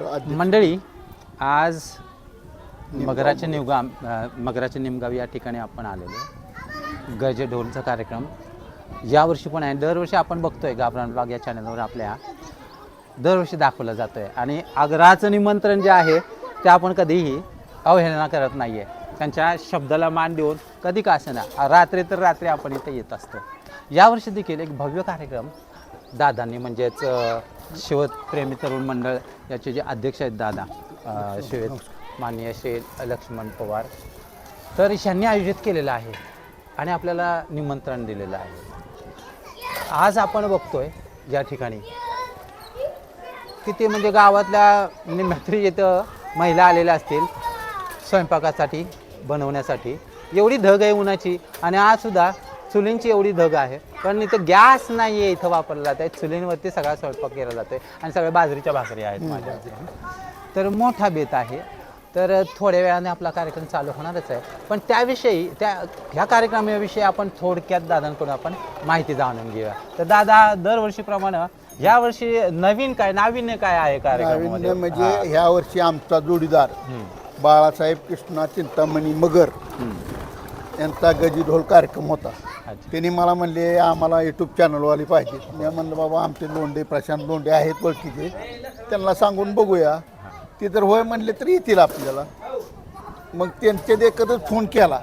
मंडळी, आज मगराचे निमगाव या ठिकाणी आपण आलेलो. गजे ढोलचा कार्यक्रम यावर्षी पण आहे. दरवर्षी आपण बघतोय गाभरान ब्लॉग या चॅनलवर आपल्या दरवर्षी दाखवलं जातोय. आणि आग्रहाचं निमंत्रण जे आहे ते आपण कधीही अवहेलना करत नाही आहे. त्यांच्या शब्दाला मान देऊन कधी का असेना रात्री तर रात्री आपण इथे येत असतो. यावर्षी देखील एक भव्य कार्यक्रम दादांनी, म्हणजेच शिवप्रेमी तरुण मंडळ याचे जे अध्यक्ष आहेत दादा माननीय श्री लक्ष्मण पवार, तर यांनी आयोजित केलेलं आहे आणि आपल्याला निमंत्रण दिलेलं आहे. आज आपण बघतोय या ठिकाणी किती म्हणजे गावातल्या निम्यात्री इथं महिला आलेल्या असतील स्वयंपाकासाठी बनवण्यासाठी. एवढी धग आहे उन्हाची आणि आज सुद्धा चुलींची एवढी धग आहे, पण इथं गॅस नाही आहे इथं वापरला जात आहे. चुलींवरती सगळा स्वयंपाक केला जातो आणि सगळ्या बाजरीच्या भाकरी आहेत माझ्या. तर मोठा बेत आहे. तर थोड्या वेळाने आपला कार्यक्रम चालू होणारच आहे, पण त्याविषयी ह्या कार्यक्रमाविषयी आपण थोडक्यात दादांकडून आपण माहिती जाणून घेऊया. तर दादा, दरवर्षीप्रमाणे यावर्षी नाविन्य काय आहे कार्यक्रमामध्ये? म्हणजे ह्या वर्षी आमचा जोडीदार बाळासाहेब कृष्णा चिंतामणी मगर यांचा गजी ढोल कार्यक्रम होता. त्यांनी मला म्हणले आम्हाला यूट्यूब चॅनलवाली पाहिजे. मी म्हणलं बाबा आमचे लोंढे प्रशांत लोंढे आहेत ओळखीचे, त्यांना सांगून बघूया. ते जर होय म्हणले तर येतील आपल्याला. मग त्यांचे देखतच फोन केला.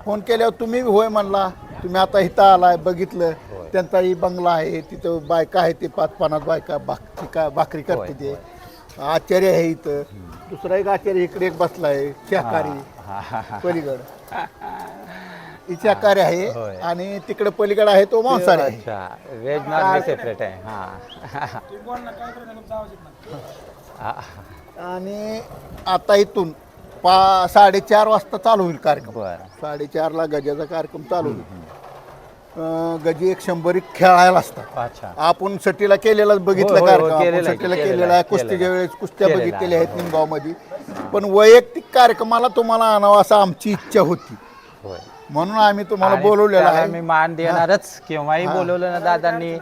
फोन केल्यावर तुम्ही होय म्हणला. तुम्ही आता इथं आलाय, बघितलं त्यांचाही बंगला आहे, तिथं बायका आहे, ते 5-50 बायका भाकरी करते. ते आचार्य आहे इथं, दुसरा एक आचार्य इकडे एक बसला आहे शाकाहारी पलीकड शाकाहारी आहे आणि तिकडे पलीकड आहे तो मांसाहारी आहे. व्हेज नॉन सेपरेट आहे. आणि आता इथून 4:30 वाजता चालू होईल कार्यक्रम. 4:30ला गजाचा कार्यक्रम चालू होईल. गजी 100 खेळायला असतात. आपण सटीला केलेला बघितलं कार्यक्रम, सटीला केलेला आहे. कुस्तीच्या वेळेस कुस्त्या बघितलेल्या आहेत निमगाव मध्ये. पण वैयक्तिक कार्यक्रमाला तुम्हाला आणावं असं आमची इच्छा होती, म्हणून आम्ही तुम्हाला बोलवलेलं आहे. मी मान देणारच, केव्हाही बोलवलं ना दादांनी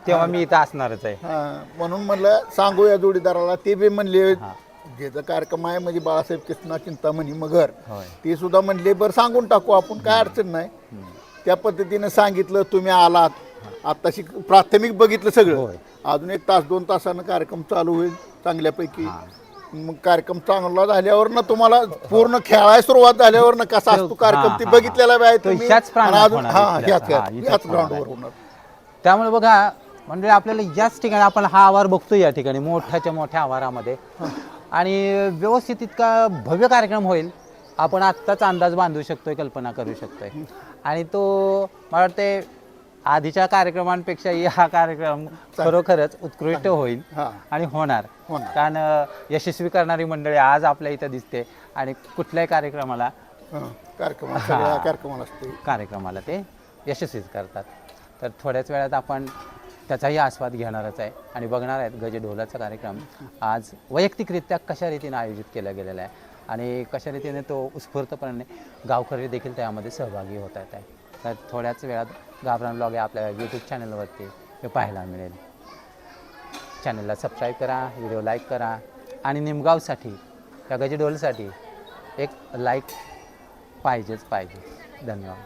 तेव्हा मी इथं असणारच आहे. म्हणून म्हणलं सांगूया जोडीदाराला. ते बी म्हणले ज्याचा कार्यक्रम आहे म्हणजे बाळासाहेब कृष्णा चिंतामणी मगर, ते सुद्धा म्हणले बरं सांगून टाकू आपण, काय अडचण नाही. त्या पद्धतीने सांगितलं. तुम्ही आलात, आत्ताशी प्राथमिक बघितलं सगळं. अजून 1 तास 2 तासानं कार्यक्रम चालू होईल चांगल्यापैकी. मग कार्यक्रम चांगला झाल्यावर ना तुम्हाला पूर्ण खेळायला सुरुवात झाल्यावर ना कसा असतो कार्यक्रम ते बघितलेला आहे तुम्ही. ग्राउंडवर होणार. त्यामुळे बघा म्हणजे आपल्याला याच ठिकाणी आपण हा आवार बघतो या ठिकाणी मोठ्याच्या मोठ्या आवारामध्ये, आणि व्यवस्थित इतका भव्य कार्यक्रम होईल आपण आत्ताच अंदाज बांधू शकतोय, कल्पना करू शकतोय. आणि तो मला वाटते आधीच्या कार्यक्रमांपेक्षा हा कार्यक्रम खरोखरच उत्कृष्ट होईल आणि होणार. कारण यशस्वी करणारी मंडळी आज आपल्या इथं दिसते आणि कुठल्याही कार्यक्रमाला ते यशस्वीच करतात. तर थोड्याच वेळात आपण त्याचाही आस्वाद घेणारच आहे आणि बघणार आहेत गजे ढोलाचा कार्यक्रम आज वैयक्तिकरित्या कशा रीतीने आयोजित केला गेलेला आहे आणि कशा रीतीने तो उत्स्फूर्तपणे गावकरी देखील त्यामध्ये सहभागी होत आहेत. तर थोड्याच वेळात गाभरान ब्लॉग आपल्या यूट्यूब चॅनलवरती हे पाहायला मिळेल. चॅनलला सबस्क्राईब करा, व्हिडिओ लाईक करा आणि निमगावसाठी त्या गजे ढोलसाठी एक लाईक पाहिजेच. धन्यवाद.